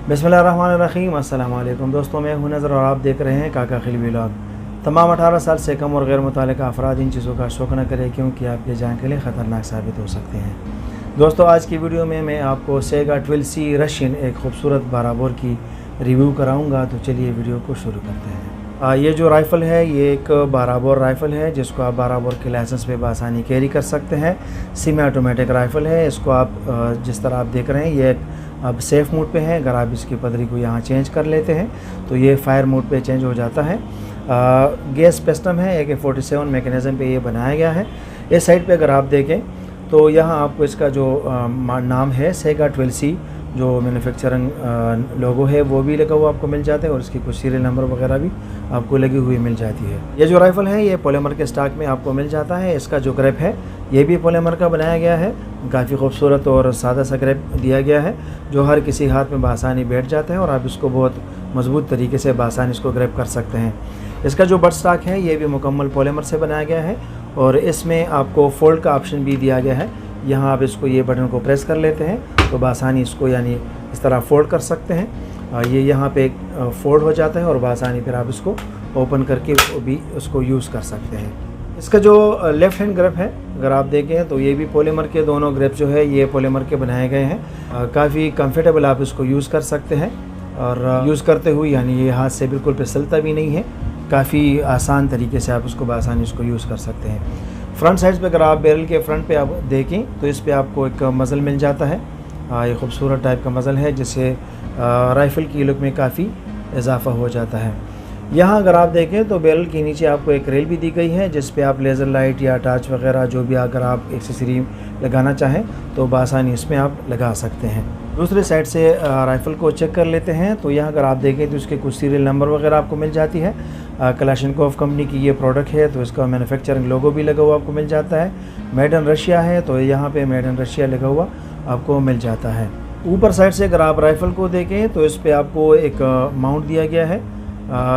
बिस्मिल्लाहिर्रहमानिर्रहीम। अस्सलाम वालेकुम दोस्तों, मैं हूं नज़र और आप देख रहे हैं काका खिल व्लॉग। तमाम 18 साल से कम और गैर मुतालिका अफराद इन चीज़ों का शौक़ न करें क्योंकि आपके जान के लिए ख़तरनाक साबित हो सकते हैं। दोस्तों, आज की वीडियो में मैं आपको सेगा 12C रशियन एक खूबसूरत 12 बोर की रिव्यू कराऊँगा। तो चलिए वीडियो को शुरू करते हैं। ये जो राइफ़ल है ये एक 12 बोर राइफ़ल है जिसको आप 12 बोर के लाइसेंस पे बआसानी कैरी कर सकते हैं। सेमी ऑटोमेटिक राइफ़ल है। इसको आप जिस तरह आप देख रहे हैं ये अब सेफ़ मोड पे है। अगर आप इसकी पदरी को यहाँ चेंज कर लेते हैं तो ये फायर मोड पे चेंज हो जाता है। गैस पिस्टन है, AK-47 मैकेनिज़्म पे ये बनाया गया है। इस साइड पे अगर आप देखें तो यहाँ आपको इसका जो नाम है सेगा 12C जो मैन्युफैक्चरिंग लोगो है वो भी लगा हुआ आपको मिल जाता है और इसकी कुछ सीरियल नंबर वगैरह भी आपको लगी हुई मिल जाती है। ये जो राइफ़ल है ये पॉलीमर के स्टॉक में आपको मिल जाता है। इसका जो ग्रिप है ये भी पॉलीमर का बनाया गया है। काफ़ी खूबसूरत और सादा सा ग्रिप दिया गया है जो हर किसी हाथ में बआसानी बैठ जाता है और आप इसको बहुत मजबूत तरीके से बआसानी इसको ग्रिप कर सकते हैं। इसका जो बट स्टॉक है ये भी मुकम्मल पॉलीमर से बनाया गया है और इसमें आपको फोल्ड का ऑप्शन भी दिया गया है। यहाँ आप इसको ये बटन को प्रेस कर लेते हैं तो बआसानी इसको यानी इस तरह फोल्ड कर सकते हैं। ये यहाँ पे फोल्ड हो जाता है और बआसानी फिर आप इसको ओपन करके भी उसको यूज़ कर सकते हैं। इसका जो लेफ़्ट हैंड ग्रिप है अगर आप देखें तो ये भी पॉलीमर के दोनों ग्रिप जो है ये पॉलीमर के बनाए गए हैं। काफ़ी कंफर्टेबल आप इसको यूज़ कर सकते हैं और यूज़ करते हुए यानी ये हाथ से बिल्कुल फिसलता भी नहीं है। काफ़ी आसान तरीके से आप उसको बआसानी इसको यूज़ कर सकते हैं। फ्रंट साइड पे अगर आप बैरल के फ्रंट पे आप देखें तो इस पे आपको एक मज़ल मिल जाता है। ये खूबसूरत टाइप का मज़ल है जिससे राइफ़ल की लुक में काफ़ी इजाफा हो जाता है। यहाँ अगर आप देखें तो बैरल के नीचे आपको एक रेल भी दी गई है जिस पे आप लेज़र लाइट या टॉर्च वगैरह जो भी अगर आप एक्सेसरी लगाना चाहें तो बआसानी इसमें आप लगा सकते हैं। दूसरे साइड से राइफ़ल को चेक कर लेते हैं तो यहाँ अगर आप देखें तो इसके कुछ सीरियल नंबर वगैरह आपको मिल जाती है। कलाशनकोव कंपनी की ये प्रोडक्ट है तो इसका मैन्युफैक्चरिंग लोगो भी लगा हुआ आपको मिल जाता है। मेड इन रशिया है तो यहाँ पे मेड इन रशिया लगा हुआ आपको मिल जाता है। ऊपर साइड से अगर आप राइफ़ल को देखें तो इस पे आपको एक माउंट दिया गया है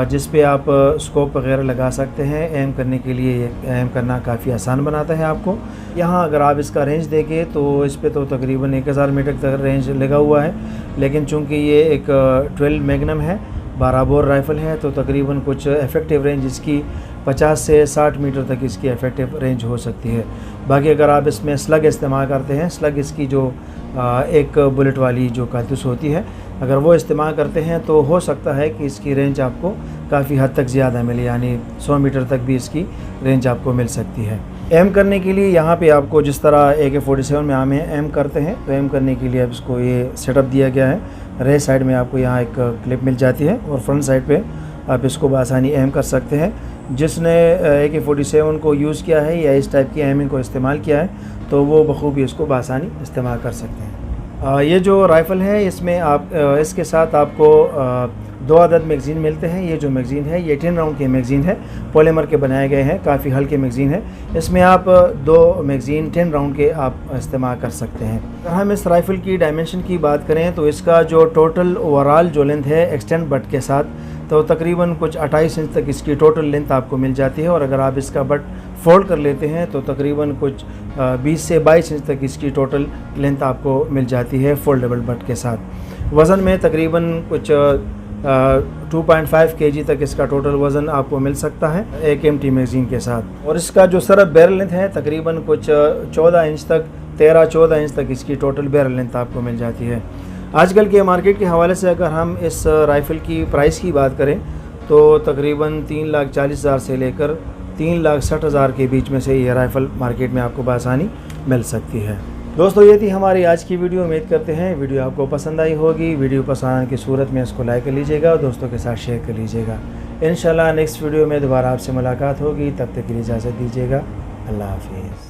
जिस पे आप स्कोप वगैरह लगा सकते हैं। एम करने के लिए एम करना काफ़ी आसान बनाता है आपको। यहाँ अगर आप इसका रेंज देखें तो इस पे तो तकरीबन 1000 मीटर तक रेंज लगा हुआ है, लेकिन चूँकि ये एक 12 मैग्नम है 12 बोर राइफ़ल है तो तकरीबन कुछ इफ़ेक्टिव रेंज इसकी 50 से 60 मीटर तक इसकी इफ़ेक्टिव रेंज हो सकती है। बाकी अगर आप इसमें स्लग इस्तेमाल करते हैं, स्लग इसकी जो एक बुलेट वाली जो कारतूस होती है अगर वो इस्तेमाल करते हैं तो हो सकता है कि इसकी रेंज आपको काफ़ी हद तक ज़्यादा मिले, यानी 100 मीटर तक भी इसकी रेंज आपको मिल सकती है। एम करने के लिए यहाँ पे आपको जिस तरह AK-47 में हम एम करते हैं तो एम करने के लिए अब इसको ये सेटअप दिया गया है। रेस साइड में आपको यहाँ एक क्लिप मिल जाती है और फ्रंट साइड पे आप इसको बआसानी एम कर सकते हैं। जिसने AK-47 को यूज़ किया है या इस टाइप की एमिंग को इस्तेमाल किया है तो वो बखूबी इसको बआसानी इस्तेमाल कर सकते हैं। ये जो राइफ़ल है इसमें आप इसके साथ आपको 2 अदद मैगज़ीन मिलते हैं। ये जो मैगज़ीन है ये 10 राउंड के मैगज़ीन है, पॉलीमर के बनाए गए हैं, काफ़ी हल्के मैगज़ीन है। इसमें आप 2 मैगज़ीन 10 राउंड के आप इस्तेमाल कर सकते हैं। अगर हम इस राइफ़ल की डायमेंशन की बात करें तो इसका जो टोटल ओवरऑल जो लेंथ है एक्सटेंड बट के साथ तो तकरीबन कुछ 28 इंच तक इसकी टोटल लेंथ आपको मिल जाती है और अगर आप इसका बट फोल्ड कर लेते हैं तो तकरीबन कुछ 20 से 22 इंच तक इसकी टोटल लेंथ आपको मिल जाती है फोल्डेबल बट के साथ। वज़न में तकरीबन कुछ 2.5 kg तक इसका टोटल वज़न आपको मिल सकता है एक एम्प्टी मैगज़ीन के साथ। और इसका जो सरफ बैरल लेंथ है तकरीबन कुछ 14 इंच तक 13-14 इंच तक इसकी टोटल बैरल लेंथ आपको मिल जाती है। आजकल के मार्केट के हवाले से अगर हम इस राइफ़ल की प्राइस की बात करें तो तकरीबन 3,40,000 से लेकर 3,60,000 के बीच में से ये राइफ़ल मार्केट में आपको बआसानी मिल सकती है। दोस्तों, ये थी हमारी आज की वीडियो। उम्मीद करते हैं वीडियो आपको पसंद आई होगी। वीडियो पसंद आने की सूरत में इसको लाइक कर लीजिएगा और दोस्तों के साथ शेयर कर लीजिएगा। इंशाल्लाह नेक्स्ट वीडियो में दोबारा आपसे मुलाकात होगी। तब तक के लिए इजाज़त दीजिएगा। अल्लाह हाफिज़।